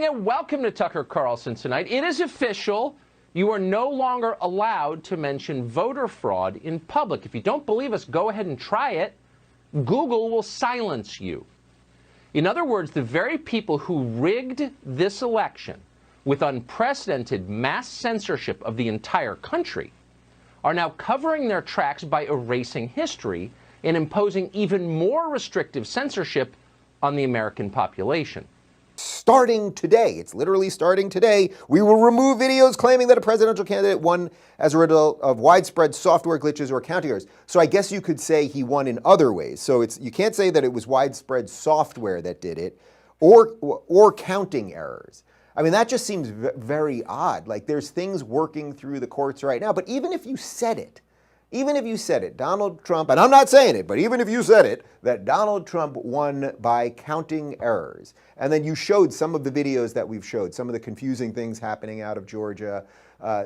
And welcome to Tucker Carlson Tonight. It is official. You are no longer allowed to mention voter fraud in public. If you don't believe us, go ahead and try it. Google will silence you. In other words, the very people who rigged this election with unprecedented mass censorship of the entire country are now covering their tracks by erasing history and imposing even more restrictive censorship on the American population. Starting today, it's literally starting today, we will remove videos claiming that a presidential candidate won as a result of widespread software glitches or counting errors. So I guess you could say he won in other ways. So you can't say that it was widespread software that did it or counting errors. I mean, that just seems very odd. Like, there's things working through the courts right now. But even if you said it, Donald Trump, and I'm not saying it, but even if you said it, that Donald Trump won by counting errors, and then you showed some of the videos that we've showed, some of the confusing things happening out of Georgia,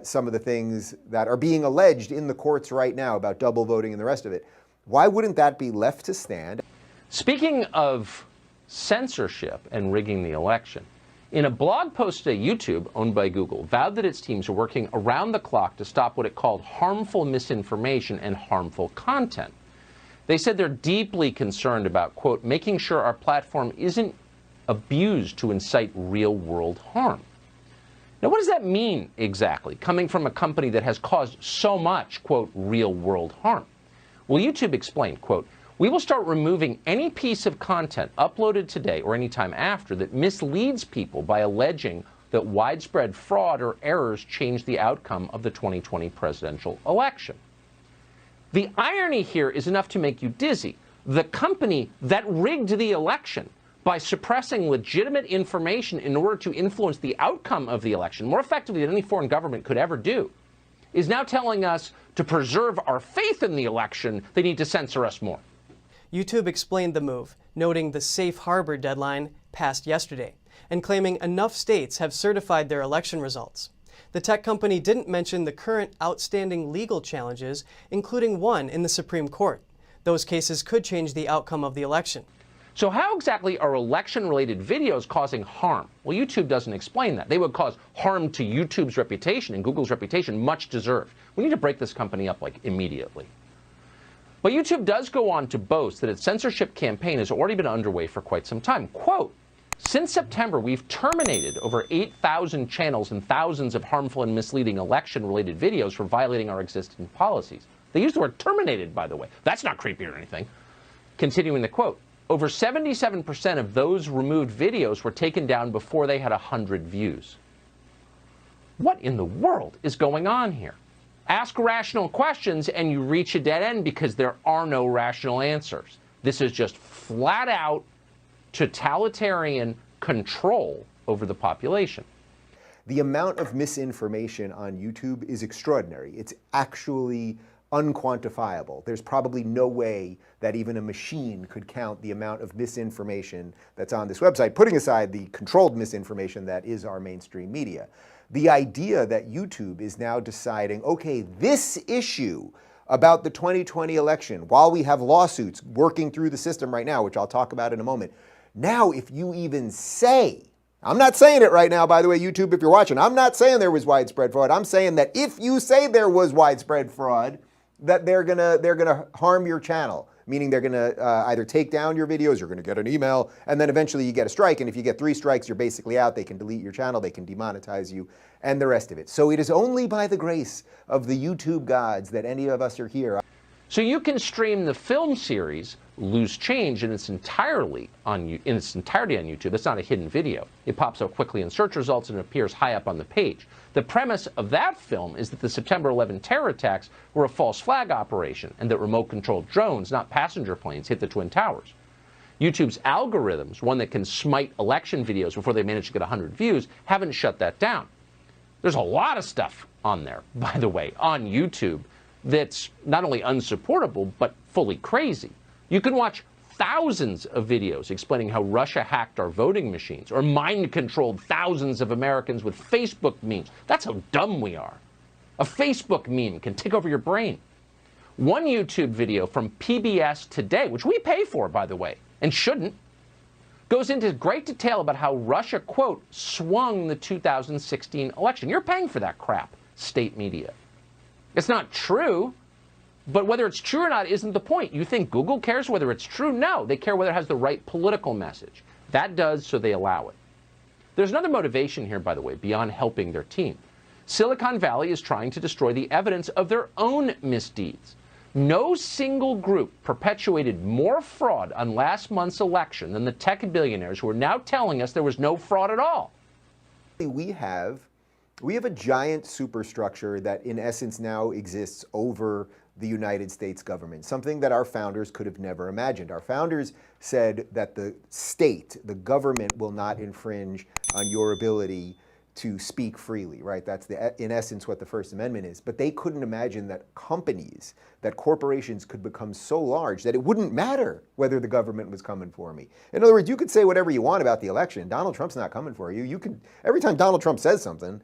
some of the things that are being alleged in the courts right now about double voting and the rest of it, why wouldn't that be left to stand? Speaking of censorship and rigging the election, in a blog post today, YouTube, owned by Google, vowed that its teams are working around the clock to stop what it called harmful misinformation and harmful content. They said they're deeply concerned about, quote, making sure our platform isn't abused to incite real-world harm. Now, what does that mean exactly, coming from a company that has caused so much, quote, real-world harm? Well, YouTube explained, quote, we will start removing any piece of content uploaded today or any time after that misleads people by alleging that widespread fraud or errors changed the outcome of the 2020 presidential election. The irony here is enough to make you dizzy. The company that rigged the election by suppressing legitimate information in order to influence the outcome of the election more effectively than any foreign government could ever do is now telling us to preserve our faith in the election, they need to censor us more. YouTube explained the move, noting the safe harbor deadline passed yesterday, and claiming enough states have certified their election results. The tech company didn't mention the current outstanding legal challenges, including one in the Supreme Court. Those cases could change the outcome of the election. So how exactly are election-related videos causing harm? Well, YouTube doesn't explain that. They would cause harm to YouTube's reputation and Google's reputation, much deserved. We need to break this company up, like, immediately. But YouTube does go on to boast that its censorship campaign has already been underway for quite some time. Quote, since September, we've terminated over 8,000 channels and thousands of harmful and misleading election-related videos for violating our existing policies. They use the word terminated, by the way. That's not creepy or anything. Continuing the quote, over 77% of those removed videos were taken down before they had 100 views. What in the world is going on here? Ask rational questions and you reach a dead end because there are no rational answers. This is just flat out totalitarian control over the population. The amount of misinformation on YouTube is extraordinary. It's actually unquantifiable. There's probably no way that even a machine could count the amount of misinformation that's on this website, putting aside the controlled misinformation that is our mainstream media. The idea that YouTube is now deciding, okay, this issue about the 2020 election, while we have lawsuits working through the system right now, which I'll talk about in a moment, now if you even say, I'm not saying it right now, by the way, YouTube, if you're watching, I'm not saying there was widespread fraud. I'm saying that if you say there was widespread fraud, that they're gonna harm your channel, meaning they're gonna either take down your videos, you're gonna get an email, and then eventually you get a strike, and if you get 3 strikes, you're basically out. They can delete your channel, they can demonetize you, and the rest of it. So it is only by the grace of the YouTube gods that any of us are here. So you can stream the film series Loose Change in its entirety on YouTube. That's not a hidden video. It pops up quickly in search results and appears high up on the page. The premise of that film is that the September 11 terror attacks were a false flag operation and that remote-controlled drones, not passenger planes, hit the Twin Towers. YouTube's algorithms, one that can smite election videos before they manage to get 100 views, haven't shut that down. There's a lot of stuff on there, by the way, on YouTube that's not only unsupportable, but fully crazy. You can watch thousands of videos explaining how Russia hacked our voting machines or mind-controlled thousands of Americans with Facebook memes. That's how dumb we are. A Facebook meme can take over your brain. One YouTube video from PBS Today, which we pay for, by the way, and shouldn't, goes into great detail about how Russia, quote, swung the 2016 election. You're paying for that crap, state media. It's not true, but whether it's true or not isn't the point. You think Google cares whether it's true? No, they care whether it has the right political message. That does, so they allow it. There's another motivation here, by the way, beyond helping their team. Silicon Valley is trying to destroy the evidence of their own misdeeds. No single group perpetuated more fraud on last month's election than the tech billionaires who are now telling us there was no fraud at all. We have a giant superstructure that in essence now exists over the United States government, something that our founders could have never imagined. Our founders said that the state, the government, will not infringe on your ability to speak freely, right? That's in essence what the First Amendment is. But they couldn't imagine that companies, that corporations could become so large that it wouldn't matter whether the government was coming for me. In other words, you could say whatever you want about the election. Donald Trump's not coming for you. Every time Donald Trump says something,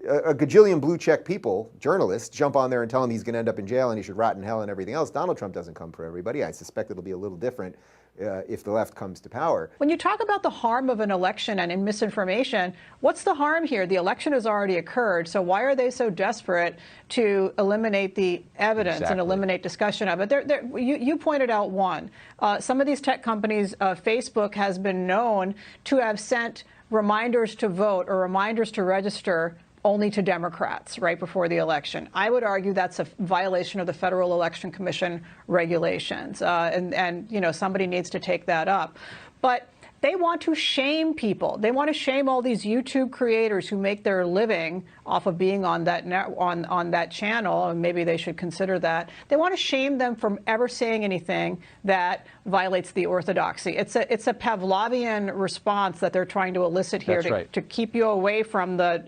a gajillion blue check people, journalists, jump on there and tell him he's going to end up in jail and he should rot in hell and everything else. Donald Trump doesn't come for everybody. I suspect it'll be a little different if the left comes to power. When you talk about the harm of an election and in misinformation, what's the harm here? The election has already occurred, so why are they so desperate to eliminate the evidence and eliminate discussion of it? You pointed out one. Some of these tech companies, Facebook has been known to have sent reminders to vote or reminders to register only to Democrats right before the election. I would argue that's a violation of the Federal Election Commission regulations, and you know, somebody needs to take that up. But they want to shame people. They want to shame all these YouTube creators who make their living off of being on that on that channel, and maybe they should consider that. They want to shame them from ever saying anything that violates the orthodoxy. It's a Pavlovian response that they're trying to elicit here to keep you away from the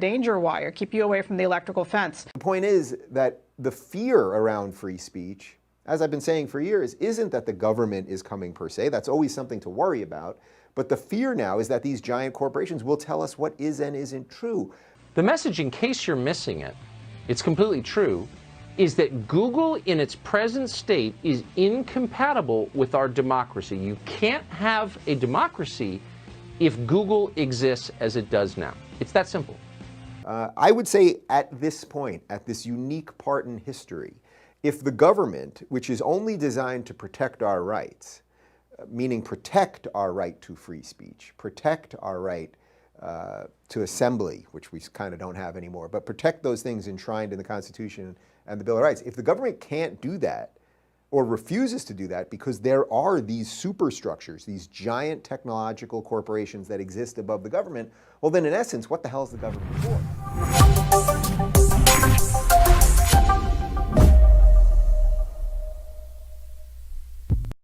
danger wire, keep you away from the electrical fence. The point is that the fear around free speech, as I've been saying for years, isn't that the government is coming per se. That's always something to worry about. But the fear now is that these giant corporations will tell us what is and isn't true. The message, in case you're missing it, it's completely true, is that Google in its present state is incompatible with our democracy. You can't have a democracy if Google exists as it does now. It's that simple. I would say at this point, at this unique part in history, if the government, which is only designed to protect our rights, meaning protect our right to free speech, protect our right to assembly, which we kind of don't have anymore, but protect those things enshrined in the Constitution and the Bill of Rights. If the government can't do that or refuses to do that because there are these superstructures, these giant technological corporations that exist above the government, well then in essence, what the hell is the government for?